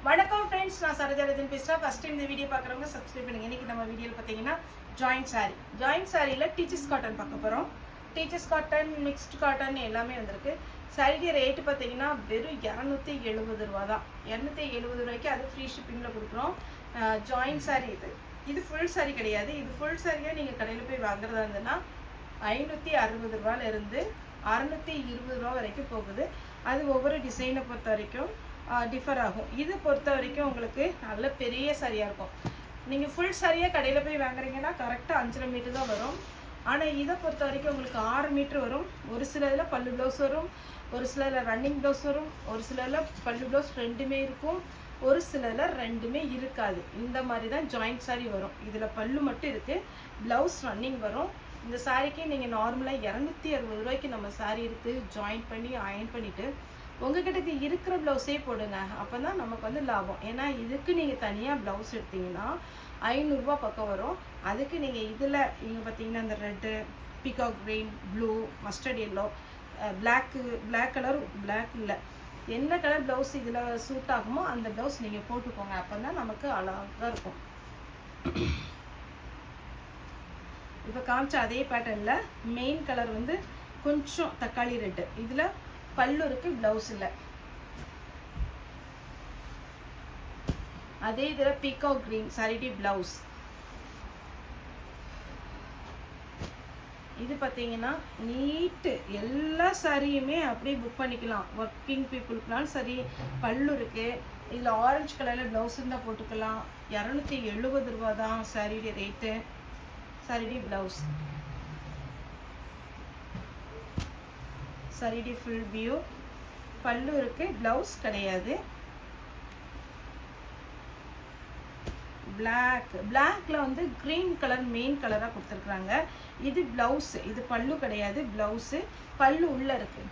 வணக்கம் ஃப்ரெண்ட்ஸ், நான் சரோஜாரஜன் பேசுகிறேன். ஃபர்ஸ்ட் டைம் இந்த வீடியோ பார்க்குறவங்க சப்ஸ்கிரைப் பண்ணுங்க. இன்னைக்கு நம்ம வீடியோவில் பார்த்தீங்கன்னா ஜாயிண்ட் சாரியில் டீச்சர்ஸ் காட்டன் பார்க்க போகிறோம். டீச்சர்ஸ் காட்டன், மிக்ஸ்டு காட்டன் எல்லாமே வந்திருக்கு. சாரிக்கு ரேட்டு பார்த்தீங்கன்னா வெறும் 270 ரூபா தான். 270 ரூபாய்க்கு அது ஃப்ரீ ஷிப்பிங்கில் கொடுக்குறோம். ஜாயிண்ட் சாரி இது ஃபுல் சாரி கிடையாது. இது ஃபுல் சாரியாக நீங்கள் கடையில் போய் வாங்குறதா இருந்ததுன்னா 560 ரூபாயிலிருந்து 620 ரூபா வரைக்கும் போகுது. அது ஒவ்வொரு டிசைனை பொறுத்த வரைக்கும் டிஃபர் ஆகும். இது பொறுத்த வரைக்கும் உங்களுக்கு நல்ல பெரிய சாரியாக இருக்கும். நீங்கள் ஃபுல் சாரியாக கடையில் போய் வாங்குறீங்கன்னா கரெக்டாக 5.5 மீட்டர் தான் வரும். ஆனால் இதை பொறுத்த வரைக்கும் உங்களுக்கு 6 மீட்டர் வரும். ஒரு சில இதில் பல்லு ப்ளவுஸ் வரும், ஒரு சிலதில் ரன்னிங் ப்ளவுஸ் வரும், ஒரு சிலதில் பல்லு ப்ளவுஸ் ரெண்டுமே இருக்கும், ஒரு சிலதில் ரெண்டுமே இருக்காது. இந்த மாதிரி தான் ஜாயிண்ட் சாரி வரும். இதில் பல்லு மட்டும் இருக்குது, ப்ளவுஸ் ரன்னிங் வரும். இந்த சாரிக்கு நீங்கள் நார்மலாக 260 ரூபாய்க்கு நம்ம சாரி எடுத்து ஜாயின் பண்ணி அயன் பண்ணிவிட்டு உங்ககிட்ட இருக்கிற ப்ளவுஸே போடுங்க. அப்போ தான் நமக்கு வந்து லாபம். ஏன்னா இதுக்கு நீங்கள் தனியாக ப்ளவுஸ் எடுத்தீங்கன்னா 500 ரூபா பக்கம் வரும். அதுக்கு நீங்கள் இதில் நீங்கள் பார்த்தீங்கன்னா இந்த red, peacock green, blue, mustard yellow, black colour, black இல்லை, என்ன கலர் ப்ளவுஸ் இதில் சூட் ஆகுமோ அந்த ப்ளவுஸ் நீங்கள் போட்டுக்கோங்க. அப்போ தான் நமக்கு அழகாக இருக்கும். இப்போ காமிச்ச அதே பேட்டர்னில் மெயின் கலர் வந்து கொஞ்சம் தக்காளி ரெட்டு, இதில் பல்லு இருக்கு, ப்ளவுஸ் இல்லை. அதே இதில் பீகாக் கிரீன் சாரிடி ப்ளவுஸ். இது பார்த்தீங்கன்னா நீட்டு, எல்லா சாரியுமே அப்படியே புக் பண்ணிக்கலாம். ஒர்க்கிங் பீப்புளுக்குனாலும் சரி. பல்லு இருக்கு, இதில் ஆரஞ்சு கலரில் ப்ளவுஸ் இருந்தால் போட்டுக்கலாம். 270 ரூபா தான் சாரிடி ரேட்டு. சாரிடி ப்ளவுஸ், சாரிடி ஃபுல் வியூ, பல்லு இருக்கு, ப்ளவுஸ் கிடையாது. பிளாக்ல வந்து கிரீன் கலர் மெயின் கலராக கொடுத்துருக்குறாங்க. இது ப்ளவுஸ், இது பல்லு கிடையாது, ப்ளவுஸு. பல்லு உள்ள இருக்கு.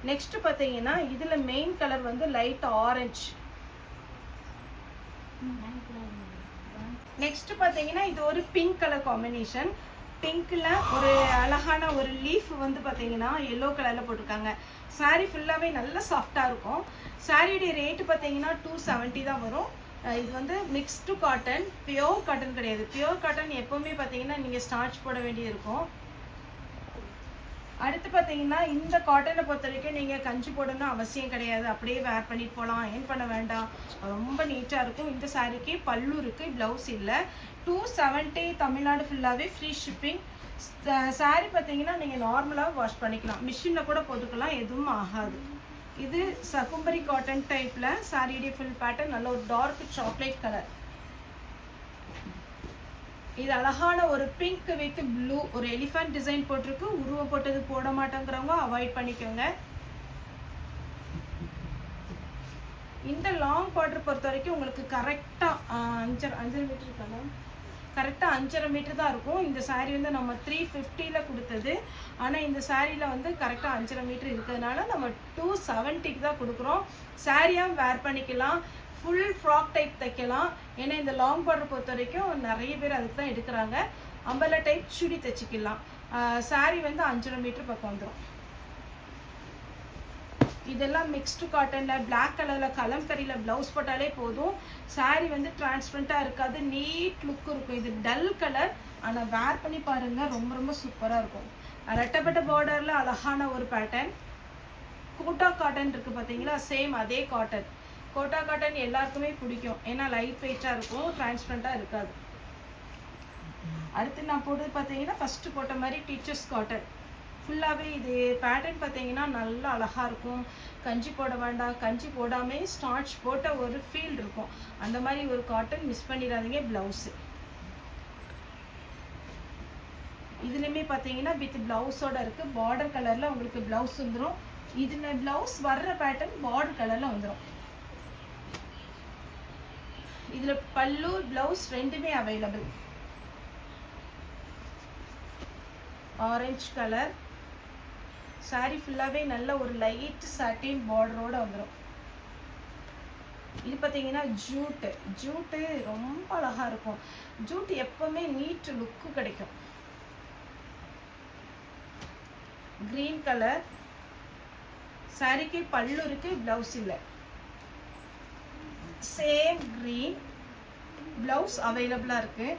நெக்ஸ்ட் பார்த்தீங்கன்னா இதில் மெயின் கலர் வந்து லைட் ஆரஞ்சு. நெக்ஸ்ட் பார்த்தீங்கன்னா இது ஒரு பிங்க் கலர் காம்பினேஷன். பிங்க்ல ஒரு அழகான ஒரு லீஃப் வந்து பார்த்தீங்கன்னா எல்லோ கலரில் போட்டிருக்காங்க. சாரீ ஃபுல்லாகவே நல்ல சாஃப்டாக இருக்கும். சாரியுடைய ரேட்டு பார்த்தீங்கன்னா 270 தான் வரும். இது வந்து மிக்ஸ்டு காட்டன், பியோர் காட்டன் கிடையாது. பியோர் காட்டன் எப்போவுமே பார்த்தீங்கன்னா நீங்கள் ஸ்டார்ச் போட வேண்டியது இருக்கும். அடுத்து பார்த்தீங்கன்னா இந்த காட்டனை பொறுத்த வரைக்கும் நீங்கள் கஞ்சி போடணும்னு அவசியம் கிடையாது. அப்படியே வேர் பண்ணிட்டு போகலாம், ஏன் பண்ண வேண்டாம், ரொம்ப நீட்டாக இருக்கும். இந்த சாரிக்கு பல்லு இருக்குது, ப்ளவுஸ் இல்லை. 270 தமிழ்நாடு ஃபுல்லாகவே ஃப்ரீ ஷிப்பிங். சாரி பார்த்தீங்கன்னா நீங்கள் நார்மலாக வாஷ் பண்ணிக்கலாம், மிஷினில் கூட போட்டுக்கலாம், எதுவும் ஆகாது. இது சகும்பரி காட்டன் டைப்பில் சாரியுடைய ஃபுல் பேட்டர்ன், நல்ல ஒரு டார்க் சாக்லேட் கலர். இது அழகான ஒரு பிங்க் வித் ப்ளூ, ஒரு எலிஃபண்ட் டிசைன் போட்டிருக்கு. உருவம் போட்டது போட மாட்டேங்கிறவங்க அவாய்ட் பண்ணிக்கோங்க. இந்த லாங் பார்டர் பொறுத்த வரைக்கும் உங்களுக்கு கரெக்டாக 5.5 மீட்டர் இருக்காங்க. கரெக்டாக 5.5 மீட்டர் தான் இருக்கும். இந்த சாரீ வந்து நம்ம 350 கொடுத்தது. ஆனால் இந்த சாரியில் வந்து கரெக்டாக 5.5 மீட்டர் இருக்கிறதுனால நம்ம 270 தான் கொடுக்குறோம். சாரியாக வேர் பண்ணிக்கலாம், ஃபுல் ஃப்ராக் டைப் தைக்கலாம். ஏன்னா இந்த லாங் பார்டர் பொறுத்த வரைக்கும் நிறைய பேர் அதுக்கு தான் எடுக்கிறாங்க. அம்பர்லா டைப் சுடி தைச்சிக்கலாம். சாரீ வந்து 5.5 மீட்டர் பக்கம் வந்துடும். இதெல்லாம் மிக்ஸ்டு காட்டனில் பிளாக் கலரில் கலம்கரியில் ப்ளவுஸ் போட்டாலே போதும். சாரீ வந்து டிரான்ஸ்பரண்ட்டாக இருக்காது, நீட் லுக் இருக்கும். இது டல் கலர், ஆனால் வேர் பண்ணி பாருங்கள், ரொம்ப ரொம்ப சூப்பராக இருக்கும். ரெட்டப்பட்ட பார்டரில் அழகான ஒரு பேட்டர்ன். கோட்டா காட்டன் இருக்குது பார்த்தீங்களா, சேம் அதே காட்டன். கோட்டா காட்டன் எல்லாருக்குமே பிடிக்கும், ஏன்னா லைட் வெயிட்டாக இருக்கும், டிரான்ஸ்பரண்ட்டாக இருக்காது. அடுத்து நான் போட்டது பார்த்தீங்கன்னா ஃபஸ்ட்டு போட்ட மாதிரி டீச்சர்ஸ் காட்டன் ஃபுல்லாகவே. இது பேட்டர்ன் பார்த்தீங்கன்னா நல்லா அழகாக இருக்கும். கஞ்சி போட வேண்டாம், கஞ்சி போடாமே ஸ்டார்ச் போட்ட ஒரு ஃபீல் இருக்கும். அந்த மாதிரி ஒரு காட்டன் மிஸ் பண்ணிடாதீங்க. ப்ளவுஸு இதுலேயுமே பார்த்தீங்கன்னா வித் ப்ளவுஸோட இருக்குது. பார்டர் கலரில் உங்களுக்கு ப்ளவுஸ் வந்துடும். இதில் ப்ளவுஸ் வர்ற பேட்டர்ன் பார்டர் கலரில் வந்துடும். இதில் பல்லு, ப்ளவுஸ் ரெண்டுமே அவைலபிள். ஆரஞ்சு கலர் சாரி ஃபுல்லாகவே நல்ல ஒரு லைட் சாட்டின் பார்டரோடு வந்துடும். இது பார்த்தீங்கன்னா ஜூட்டு ரொம்ப அழகாக இருக்கும். ஜூட் எப்போவுமே நீட் லுக்கு கிடைக்கும். க்ரீன் கலர் சாரிக்கு பல்லு இருக்கு, பிளவுஸ் இல்லை. சேம் green, பிளவுஸ் அவைலபிளா இருக்கு.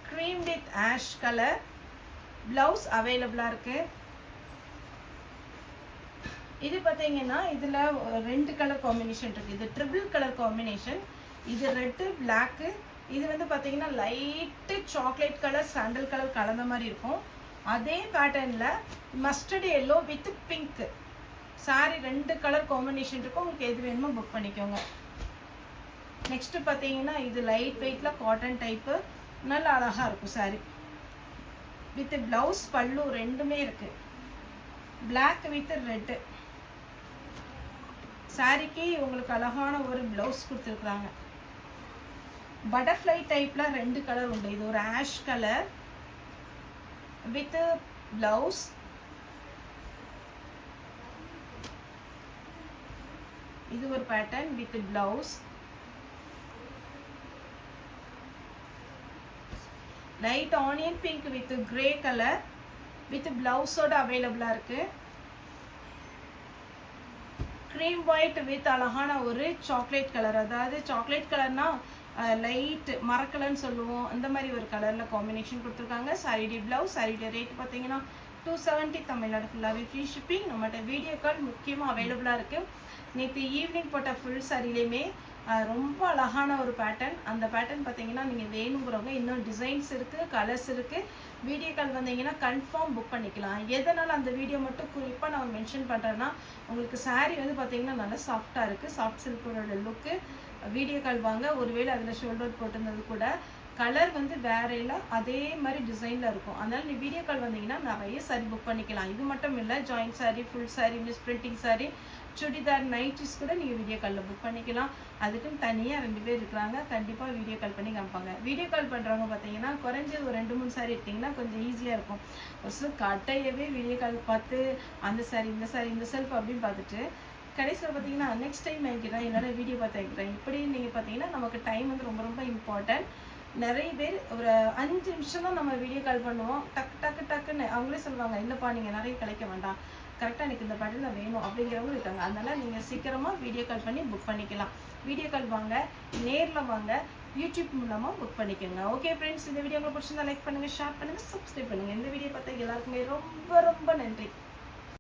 cream with ash color, blouse அவைலபிளா இருக்கு. இது பார்த்தீங்கன்னா இதுல ரெண்டு கலர் காம்பினேஷன் இருக்கு. இது ட்ரிபிள் கலர் காம்பினேஷன். இது ரெட் பிளாக். இது வந்து பார்த்தீங்கன்னா light chocolate colour sandal colour கலந்த மாதிரி இருக்கும். அதே பேட்டர்ன்ல mustard yellow with pink sari ரெண்டு கலர் காம்பினேஷன் இருக்கும். உங்களுக்கு எது வேணுமோ புக் பண்ணிக்கோங்க. நெக்ஸ்ட் பார்த்தீங்கன்னா இது லைட் வெயிட்ல காட்டன் டைப்பு, நல்ல அழகா இருக்கும் சாரி. வித் பிளவுஸ் பல்லு ரெண்டுமே இருக்கு. Black with red. சாரிக்கு உங்களுக்கு அழகான ஒரு பிளவுஸ் கொடுத்துருக்குறாங்க. பட்டர்ஃப்ளை டைப்ல ரெண்டு கலர் உண்டு. இது ஒரு ஆஷ் கலர் வித் பிளவுஸ். இது ஒரு pattern with blouse. Light onion pink with grey colour with பிளவுஸோட அவைலபிளா இருக்கு. cream white வித் அழகான ஒரு சாக்லேட் கலர், அதாவது சாக்லேட் கலர்னா லைட் மரக்கலர்னு சொல்லுவோம், அந்த மாதிரி ஒரு கலர்ல காம்பினேஷன் கொடுத்துருக்காங்க. சாரிடி பிளவுஸ். சாரியோட ரேட் பார்த்தீங்கன்னா 270. தமிழ்நாடு ஃபுல்லாகவே ஃப்ரீ ஷிப்பிங். நம்மகிட்ட வீடியோ கால் முக்கியமாக அவைலபிளாக இருக்கு. நேற்று ஈவினிங் போட்ட ஃபுல் சாரிலையுமே ரொம்ப அழகான ஒரு பேட்டர்ன். அந்த பேட்டர்ன் பார்த்தீங்கன்னா நீங்கள் வேணுங்கிறவங்க இன்னும் டிசைன்ஸ் இருக்குது, கலர்ஸ் இருக்குது. வீடியோ கால் வந்தீங்கன்னா கன்ஃபார்ம் புக் பண்ணிக்கலாம். எதனால் அந்த வீடியோ மட்டும் குறிப்பாக நான் மென்ஷன் பண்ணுறேன்னா, உங்களுக்கு சாரீ வந்து பார்த்தீங்கன்னா நல்லா சாஃப்டாக இருக்குது. சாஃப்ட் சில்கோட லுக்கு. வீடியோ கால் வாங்க. ஒருவேளை அதில் ஷோல்டர் போட்டிருந்தது கூட கலர் வந்து வேற இல்லை, அதே மாதிரி டிசைனில் இருக்கும். அதனால் நீ வீடியோ கால் வந்தீங்கன்னா நிறைய சாரீ புக் பண்ணிக்கலாம். இது மட்டும் இல்லை, joint sari, full sari, miss printing sari, churidar, nighties கூட நீங்கள் வீடியோ காலில் புக் பண்ணிக்கலாம். அதுக்குன்னு தனியாக 2 பேர் இருக்கிறாங்க. கண்டிப்பாக வீடியோ கால் பண்ணி காமிப்பாங்க. வீடியோ கால் பண்ணுறவங்க பார்த்தீங்கன்னா குறைஞ்சது ஒரு 2-3 சாரீ எடுத்திங்கன்னா கொஞ்சம் ஈஸியாக இருக்கும். ஒரு சில கட்டையவே வீடியோ கால் பார்த்து அந்த சாரீ இந்த சாரீ இந்த செல்ஃப் அப்படின்னு பார்த்துட்டு கடைசியில் பார்த்தீங்கன்னா நெக்ஸ்ட் டைம் வாங்கிக்கிறேன், என்னோட வீடியோ பார்த்து வாங்கிக்கிறேன். இப்படி நீங்கள் பார்த்தீங்கன்னா நமக்கு டைம் வந்து ரொம்ப ரொம்ப இம்பார்ட்டன்ட். நிறைய பேர் ஒரு 5 நிமிஷம் தான் நம்ம வீடியோ கால் பண்ணுவோம். டக்குன்னு அவங்களே சொல்லுவாங்க, இல்லைப்பா நீங்கள் நிறைய கலைக்க வேண்டாம், கரெக்டாக எனக்கு இந்த பேட்டர்ன் தான் வேணும் அப்படிங்கிறவங்க இருக்காங்க. அதனால் நீங்கள் சீக்கிரமாக வீடியோ கால் பண்ணி புக் பண்ணிக்கலாம். வீடியோ கால் வாங்க, நேரில் வாங்க, யூடியூப் மூலமாக புக் பண்ணிக்கோங்க. ஓகே ஃப்ரெண்ட்ஸ், இந்த வீடியோ உங்களுக்கு பிடிச்சிருந்தா லைக் பண்ணுங்கள், ஷேர் பண்ணுங்கள், சப்ஸ்கிரைப் பண்ணுங்கள். இந்த வீடியோ பார்த்தா எல்லாருக்குமே ரொம்ப ரொம்ப நன்றி.